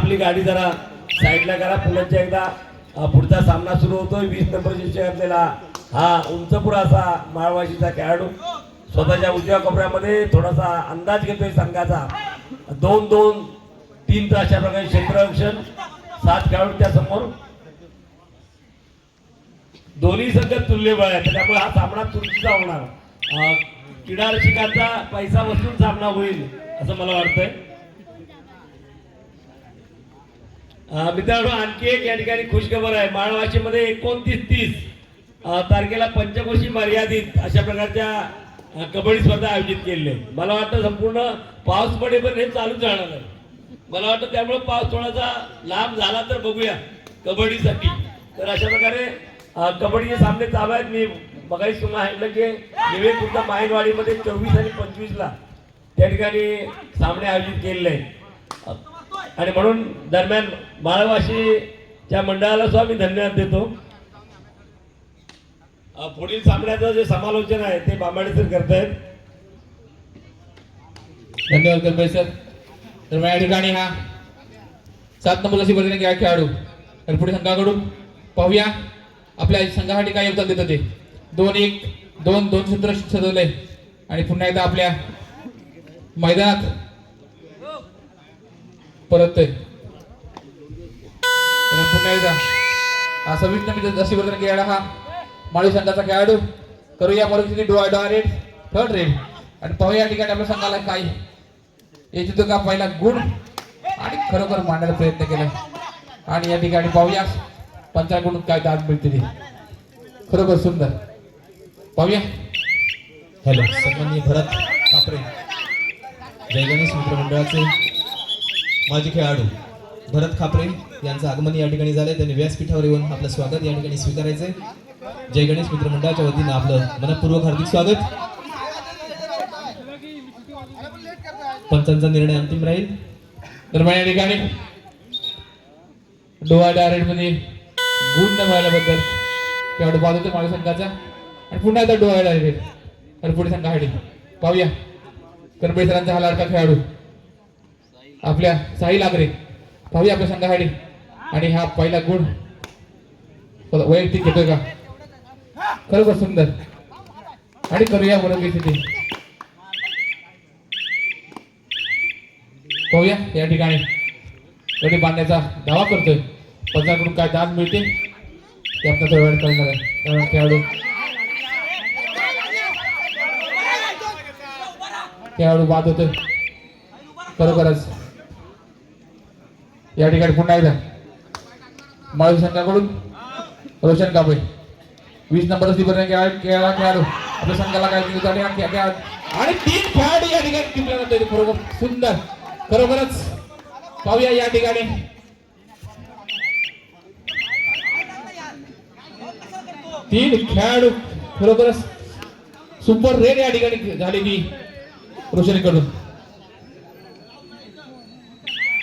आपली गाडी जरा साईडला करा. पुन्हा एकदा पुढचा सामना सुरू होतोय. 20 नंबरची घातलेला हा उंचपुरा असा माळवाशीचा खेळाडू स्वतःच्या उजव्या कोपऱ्यामध्ये थोडासा अंदाज घेतोय संघाचा. 2-2 3 अशा प्रकारे क्षेत्ररक्षण 7 खेळाडूंच्या समोर दोन्ही संघ तुल्यबळ आहेत. त्यामुळे हा सामना चुरशीचा होणार. क्रीडा रसिकांचा पैसा वसूल सामना होईल असं मला वाटतंय. मित्रांनो आणखी एक या ठिकाणी खुशखबर आहे. माळवाशीमध्ये 29-30 तारखेला पंचकोशी मर्यादित अशा प्रकारच्या कबड्डी स्पर्धा आयोजित केलेल्या आहेत. मला वाटतं संपूर्ण पाऊस पडेपर्यंत हे चालूच राहणार आहे. मला वाटतं त्यामुळे पाऊस थोडासा लांब झाला तर बघूया कबड्डीसाठी. तर अशा प्रकारे कबड्डीचे सामने चालू आहेत. मी बघायचं तुम्हाला सांगितलं की निवेदपूरच्या मायनवाडीमध्ये 24 आणि 25ला त्या ठिकाणी सामने आयोजित केलेले आहेत. आणि म्हणून दरम्यान माळवाशीच्या मंडळाला सुद्धा मी धन्यवाद देतो. पुढील सामन्याचं जे समालोचन आहे ते बांबाडे सर करतायत. धन्यवाद करतोय सर. तर या ठिकाणी हा 7 नंबर अशी बदलणे घ्या खेळाडू तर पुढे संघाकडून पाहूया आपल्या संघासाठी काय योगदान देतं ते. 2-1 2 सूत्र सजवलंय आणि पुन्हा एकदा आपल्या मैदानात परत पुन्हा एकदा हा 26 नंबर अशी बदलणे खेळाडू हा माळी संघाचा खेळाडू करूया परिस्थिती डोळा रेड थर्ड रेड आणि पाहूया या ठिकाणी आपल्या संघाला काय याची तो का पहिला गुण आणि खरोखर मांडायला प्रयत्न केलाय. आणि या ठिकाणी पाहूया पंचाकडून काय दाद मिळते ते खरोखर सुंदर पाहूया. हॅलो सन्माननीय भरत खापरे जय गणेश मित्र मंडळाचे माजी खेळाडू भरत खापरे यांचं आगमन या ठिकाणी झालंय. त्यांनी व्यासपीठावर येऊन आपलं स्वागत या ठिकाणी स्वीकारायचंय. जय गणेश मित्र मंडळाच्या वतीनं आपलं मनपूर्वक हार्दिक स्वागत. पंचांचा निर्णय अंतिम राहील. दरम्यान या ठिकाणी डोळा डायरेक्ट मध्ये गुण न मिळाल्याबद्दल खेळाडू बाद होते माळी संघाचा आणि पुन्हा एकदा डोळा डायरेक्ट आणि पुढे संघासाठी पाहूया करंबळे सरांचा हा लाडका खेळाडू आपल्या साहिल आगरे पाहूया आपल्या संघासाठी आणि हा पहिला गुण वैयक्तिक घेतोय का खरोखर सुंदर आणि करूया बरोबर स्थिती पाहूया या ठिकाणी गडी बांधण्याचा दावा करतोय. पंचाकडून काय दाद मिळते ते आपल्या थोड्या वेळात कळणार आहे. खेळाडू बाद होतोय खरोखरच. या ठिकाणी पुन्हा एकदा माळी संघाकडून रोशन कांबळे 20 नंबर खेळाडू आपल्या संघाला काय आणि 3 खेळाडू या ठिकाणी जिंकला जातोय खरोखर सुंदर खरोखरच पाहूया या ठिकाणी तीन खेळाडू खरोखरच सुपर रेड या ठिकाणी झालेली रोशनीकडून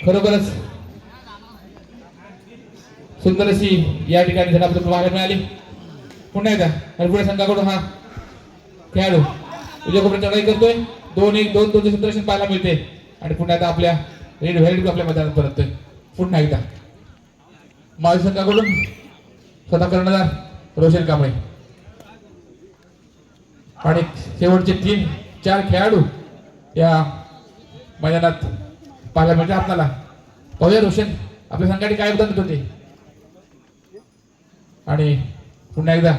खरोखरच सुंदर अशी या ठिकाणी झटापट पाहायला मिळाली. पुन्हा एकदा हरपुढे संघाकडून हा खेळाडू उजव्या कोपऱ्यात चढाई करतोय. 2-1 2 सूत्ररक्षण पाहायला मिळते आणि पुन्हा एकदा आपल्या रेड व्हॅलिड आपल्या मैदानात परततोय. पुन्हा एकदा माळी संघाकडून स्वतः कर्णधार रोशन कांबळे आणि शेवटचे 3-4 खेळाडू या मैदानात पाहायला मिळते आपल्याला. पाहूया रोशन आपल्या संघासाठी काय योगदान देत होते आणि पुन्हा एकदा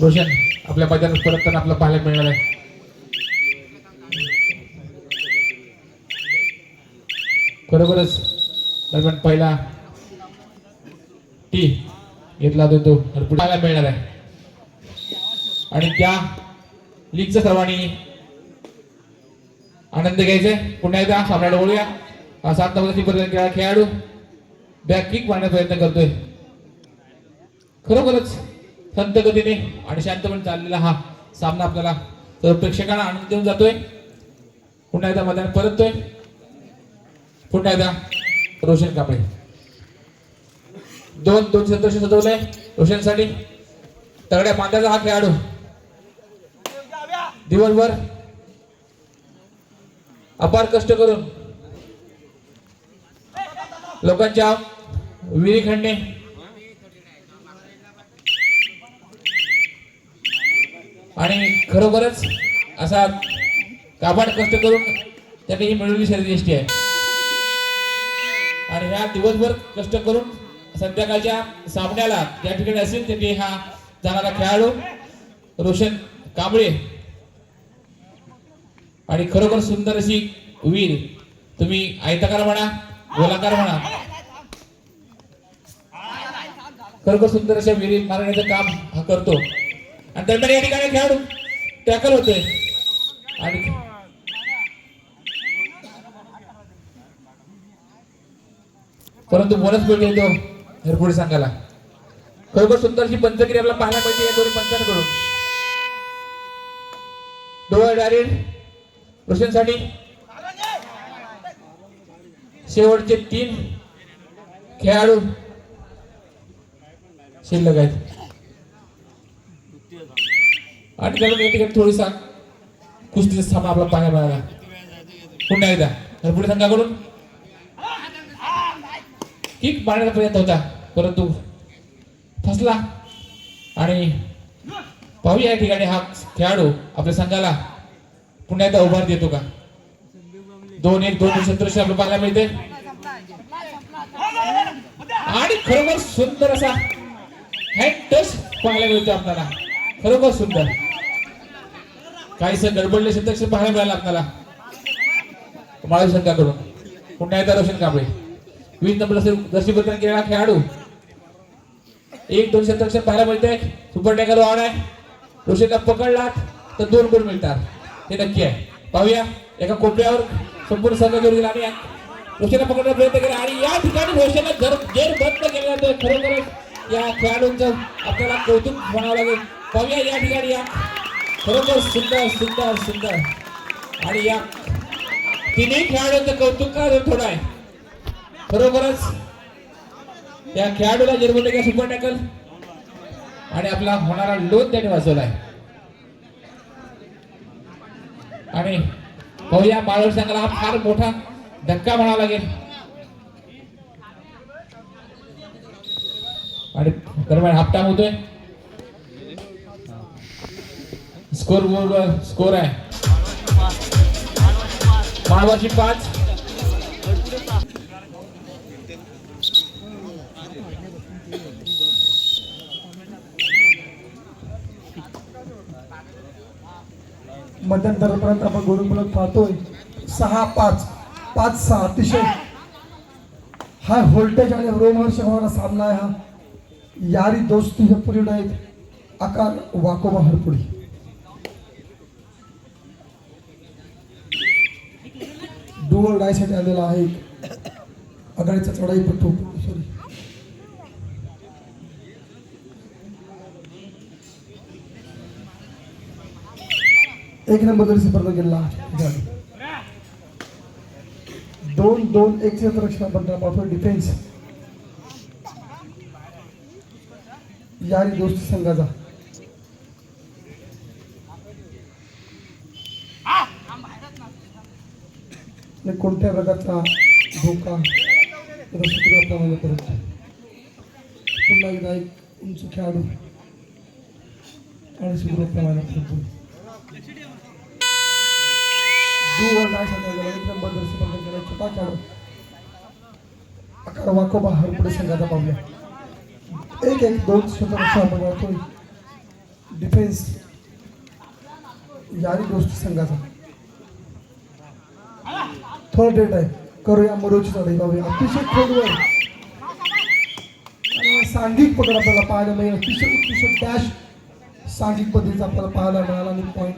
रोशन आपल्या मैदानात परतताना आपल्याला पाहायला मिळणार आहे. खरोखरच दरम्यान पहिला टी घेतला तो पाहायला मिळणार आहे आणि त्या लीगचा सर्वांनी आनंद घ्यायचा. पुन्हा एकदा सामन्याला बोलूया. 7 नंबरचा खेळाडू बॅक किक मारण्याचा प्रयत्न करतोय. खरोखरच संत गतीने आणि शांतपणे चाललेला हा सामना आपल्याला सर्व प्रेक्षकांना आनंद देऊन जातोय. पुन्हा एकदा मैदान परततोय. पुन्हा एकदा रोशन कांबळे 2 सदस्य सजवलंय रोशनसाठी. तगड्या बांधाचा हा खेळाडू दिवसभर अपार कष्ट करून लोकांच्या विहिरी खणणे आणि खरोखरच असा काबाड कष्ट करून त्याने ही मिळवलेली शर्यती आहे आणि ह्या दिवसभर कष्ट करून संध्याकाळच्या सामन्याला त्या ठिकाणी असेल त्याने हा जाणारा खेळाडू रोशन कांबळे आणि खरोखर सुंदर अशी वीर तुम्ही आयताकार म्हणा गोलाकार म्हणा खरोखर सुंदर अशा विहिरी मारण्याचं काम हा करतो आणि दरम्यान या ठिकाणी खेळाडू टॅकल होतोय आणि परंतु बोनस पॉईंट येतो हरपुडे संघाला खरोखर सुंदरशी पंचगिरी आपल्याला पाहायला पाहिजे या दोन्ही पंचांकडून डोळे डायरेक्ट रोशनसाठी शेवटचे 3 खेळाडू शिल्लक आहेत आणि त्याला या ठिकाणी थोडीसा कुस्तीचा सामना आपला पाहायला मिळाला पुन्हा एकदा हरपुडे संघाकडून किक मारण्याचा प्रयत्न होता परंतु फसला आणि पाहूया या ठिकाणी हा खेळाडू आपल्या संघाला पुन्हा एकदा उभार देतो का 2-1 2 क्षेत्रशी आपल्याला पाहायला मिळते आणि खरोखर सुंदर असा हँड टच पाहायला मिळतो आपल्याला खरोखर सुंदर काहीस गडबडले क्षेत्र पाहायला मिळालं आपल्याला माळी संघाकडून पुन्हा एकदा रोशन कांबळे 20 नंबर दर्शीबद्दल केलेला खेळाडू 1-2 क्षेत्र पाहायला मिळते सुपर टॅकल वाढ आहे रोशनला पकडला तर 2 गुण मिळतात हे नक्की आहे पाहूया एका कोपऱ्यावर संपूर्ण संघ घेऊन गेला आणि रोशनला पकडण्याचा प्रयत्न केला आणि या ठिकाणी रोशनला जेर बंद केलेला तर खरोखरच या खेळाडूंचं आपल्याला कौतुक म्हणावं लागेल पाहूया या ठिकाणी या खरोखर सुंदर सुंदर सुंदर आणि या तिन्ही खेळाडूंचं कौतुक का थोडं आहे खरोखरच या खेळाडूला जेरबंद केला सुपर टॅकल आणि आपला होणारा लोन त्याने वाचवलाय आणि पाहूया माळवड संघाला हा फार मोठा धक्का म्हणावा लागेल आणि दरम्यान हाफ टाइम होतोय स्कोर बोर्डवर स्कोर आहे माळवाची 5 मध्यंतरापर्यंत आपण गोलंदाज पाहतोय 6-5 5-6 अतिशय हा व्होल्टेज आणि रोमहर्ष होणारा सामना आहे हा यारी दोस्ती हे पुढे आहेत आकार वाकोबा हरपुडी डुअल डायसाठी आलेला आहे आघाडीचा चढाई पट्टू सॉरी एक नंबर जरी स्पर्धा केला 2-2 1 रक्षण बंधना पाहतोय डिफेन्स यारी दोस्ती संघाचा कोणत्या प्रकारचा धोका रसप्रमाणे करत पुन्हा एकदा एक उंच खेळाडू आणि सुप्रमाणे करतो छोटा खेळाडू आकार वाकोबा हरपुडे संघाचा पाहूया 1-1 2 क्षेत्ररक्षण आपण पाहतोय डिफेन्स यारी दोस्ती संघाचा थर्ड डेट आहे करूया मरोची चढाई पाहूया अतिशय खोलवर आणि सांघिक पकड आपल्याला पाहायला मिळेल अतिशय उत्कृष्ट डॅश सांघिक पद्धतीचा आपल्याला पाहायला मिळाला आणि पॉईंट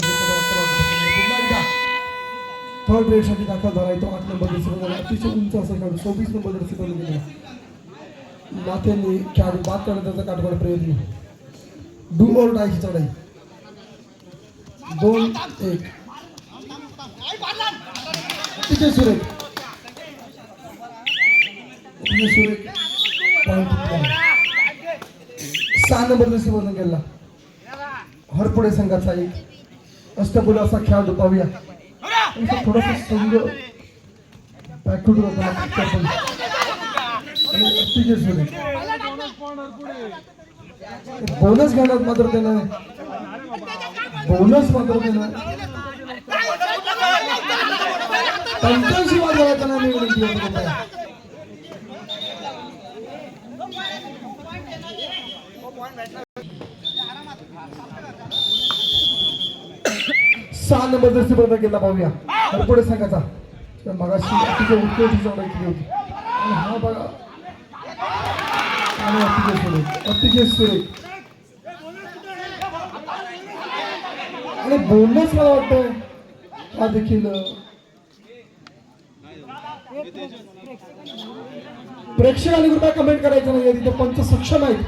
थर्ड रेडसाठी दाखल झाला आहे तो 8 नंबर दर्शक अतिशय उंच असं खेळाडू 24 नंबर दर्शक गेला नात्यांनी खेळाडू बाद करण्याचा काटकोड प्रयत्न डू ऑर डायची चढाई 2-1 अतिशय सुरेख सुरेख पॉईंट 6 नंबर दर्शक बनून गेला हरपुडे संघाचा एक अष्टपुल असा खेळाडू पाहूया थोडासा संघ बॅकवर्ड आणि अतिशय सुरेख बोनस घेण्यात मात्र त्यानं बोनस मात्र त्यानं 85 बाद झाला त्यांना मी विनंती करतो कृपया. सहा नंबर जर्सी बदल केला पाहूया पुढे संघाचा मगाशी अतिशय उत्कृष्ट चौडा केली होती आणि हा बघा आणि अतिशय सुरेख आणि बोलणंच मला वाटतं हा देखील प्रेक्षकांनी कृपया कमेंट करायचं नाही तिथे पंच सक्षम आहेत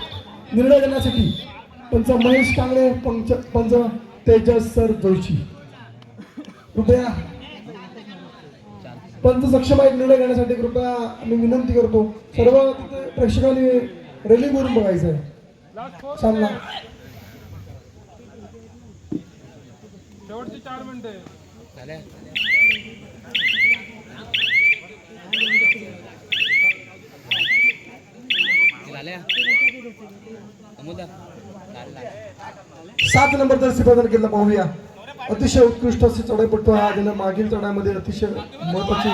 निर्णय देण्यासाठी. पंच महेश कांगडे, पंच तेजस सर जोशी, कृपया पंच सक्षम आहेत निर्णय घेण्यासाठी. कृपया मी विनंती करतो सर्व तिथे प्रेक्षकांनी रेलिंग वरून बघायचं आहे सामना. शेवटची 4 मिनिटे. सात नंबर जर्सी प्रदान केला पाहूया. अतिशय उत्कृष्ट असे चढाईपटू हा ज्याने मागील चढाईमध्ये अतिशय महत्वाची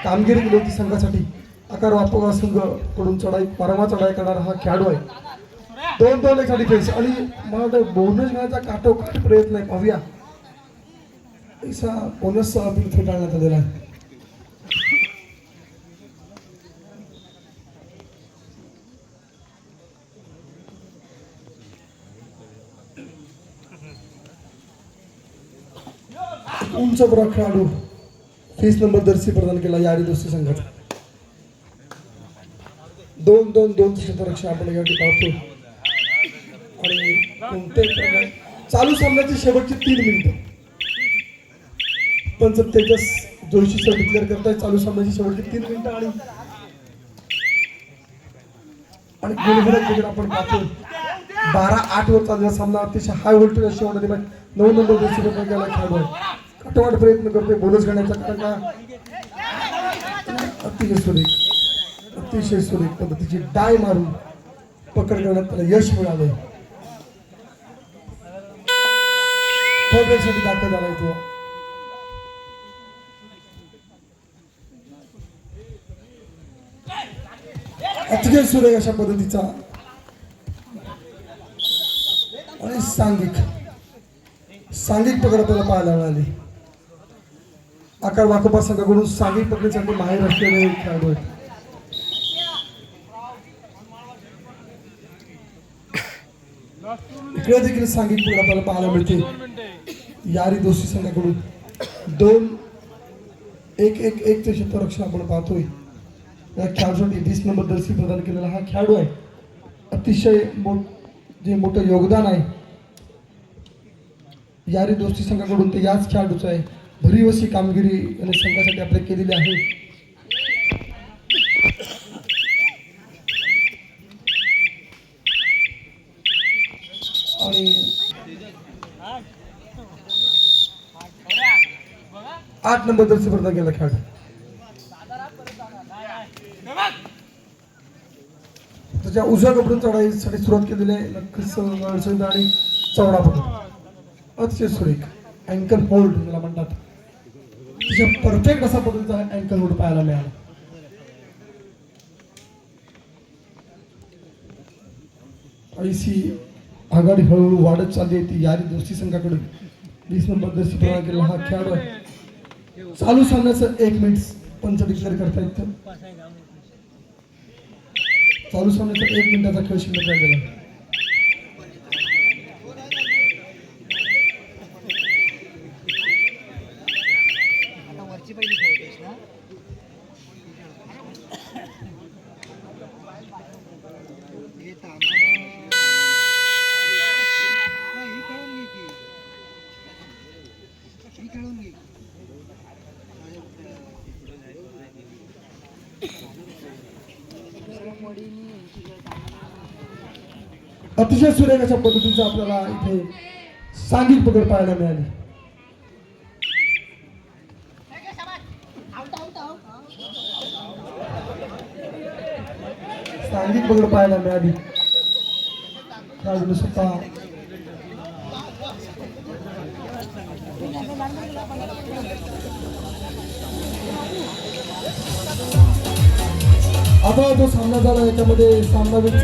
कामगिरी केली होती संघासाठी. आकार वापवा संघ कडून वारंवार चढाई करणारा हा खेळाडू आहे. 2-2 साठी फेस आणि मला वाटतं बोनस घेण्याचा काटोकाट प्रयत्न आहे पाहूया. बोनस बिल फेटाळण्यात आलेला आहे. उंच बरा खेळाडू फेस नंबर जर्सी प्रदान केला यारी दोस्ती संघाचा. 2-2 क्षेत्ररक्षण आपण या ठिकाणी पाहतो आणि कोणत्याही चालू सामन्याची शेवटची 3 मिनिटं पंच तेजस जोशी सर डिक्लेअर करताय. चालू सामन्याची शेवटची 3 मिनिटं आणि गुणगुणत क्रिकेट आपण पाहतो. 12-8 वर चाललेला सामना अतिशय हाय व्होल्टेज अशी होणार आहे. 9 नंबर जर्सी प्रदान केला खेळाडू आहे. कटवाट प्रयत्न करतोय बोनस घेण्याचा कारण का अतिशय सुरेख पद्धतीची डाय मारून पकड करण्यात त्याला यश मिळालंय. साठी दाखल झालाय तो. अतिशय सुरेख अशा पद्धतीचा आणि सांघिक पकड आपल्याला पाहायला मिळाली. आकार वाकोबा संघाकडून सांघिक पकडीसाठी माहेर असलेले खेळाडू आहेत. इकडे देखील सांघिक पकड आपल्याला पाहायला मिळते यारी दोस्ती संघाकडून. 2-1-1-1 चे क्षेत्ररक्षण आपण पाहतोय. या खेळाडूसाठी 20 नंबर जर्सी प्रदान केलेला हा खेळाडू आहे. अतिशय जे मोठं योगदान आहे यारी दोस्ती संघाकडून ते याच खेळाडूचं आहे. भरीव अशी कामगिरी आणि संघासाठी आपले केलेली आहे. आणि 8 नंबर जर्सी प्रदान केला खेळाडू. त्याच्या उजव्या कपडून चढाईसाठी सुरुवात केलेली आहे. नक्कीच आणि चौडा पकड अतिशय सुरेख अँकल होल्ड मला म्हणतात. तिच्या परफेक्ट असा पद्धतीचा अँकल होल्ड पाहायला मिळाला. आईसी आघाडी हळूहळू वाढत चालली आहे ती यारी दोस्ती संघाकडून. 20 नंबर जर्सी प्रदान केलेला हा खेळाडू आहे. चालू सामन्याचं 1 मिनिट पंच डिक्लेअर करतायत. चालू सामन्याचा 1 मिनिटाचा खेळ शिल्लक राहिलेला. अतिशय सुरेख अशा पद्धतीचा आपल्याला इथे सांघिक पकड पाहायला मिळाली. चांगली पकड पाहायला मिळाली. खेळाडूने सुद्धा आता जो सामना झाला याच्यामध्ये सामनावीर